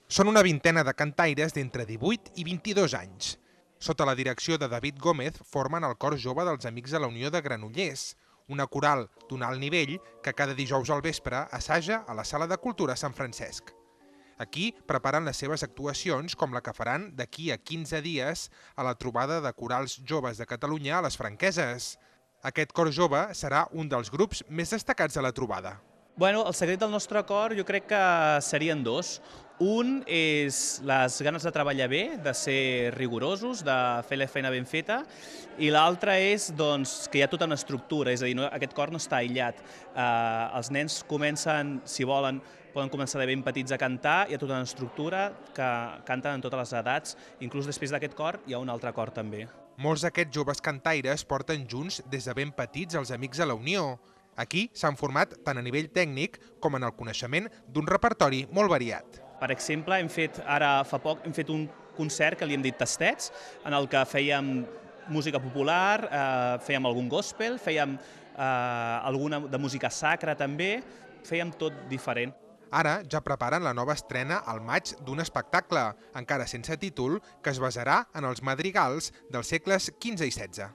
Són una vintena de cantaires d'entre 18 i 22 anys. Sota la direcció de David Gómez formen el cor jove dels Amics de la Unió de Granollers, una coral d'un alt nivell que cada dijous al vespre assaja a la Sala de Cultura Sant Francesc. Aquí preparen les seves actuacions, com la que faran d'aquí a 15 dies a la trobada de corals joves de Catalunya a les Franqueses. Aquest cor jove serà un dels grups més destacats de la trobada. Bueno, el secret del nostre cor jo crec que serien dos. Un és les ganes de treballar bé, de ser rigorosos, de fer la feina ben feta, i l'altre és que hi ha tota una estructura, és a dir, aquest cor no està aïllat. Els nens comencen, si volen, poden començar de ben petits a cantar, hi ha tota una estructura que canten en totes les edats, inclús després d'aquest cor hi ha un altre cor també. Molts d'aquests joves cantaires porten junts des de ben petits els Amics de la Unió. Aquí s'han format tant a nivell tècnic com en el coneixement d'un repertori molt variat. Per exemple, ara fa poc hem fet un concert que li hem dit Tastets, en el que fèiem música popular, fèiem algun gospel, fèiem alguna de música sacra també, fèiem tot diferent. Ara ja preparen la nova estrena al maig d'un espectacle, encara sense títol, que es basarà en els madrigals dels segles XV i XVI.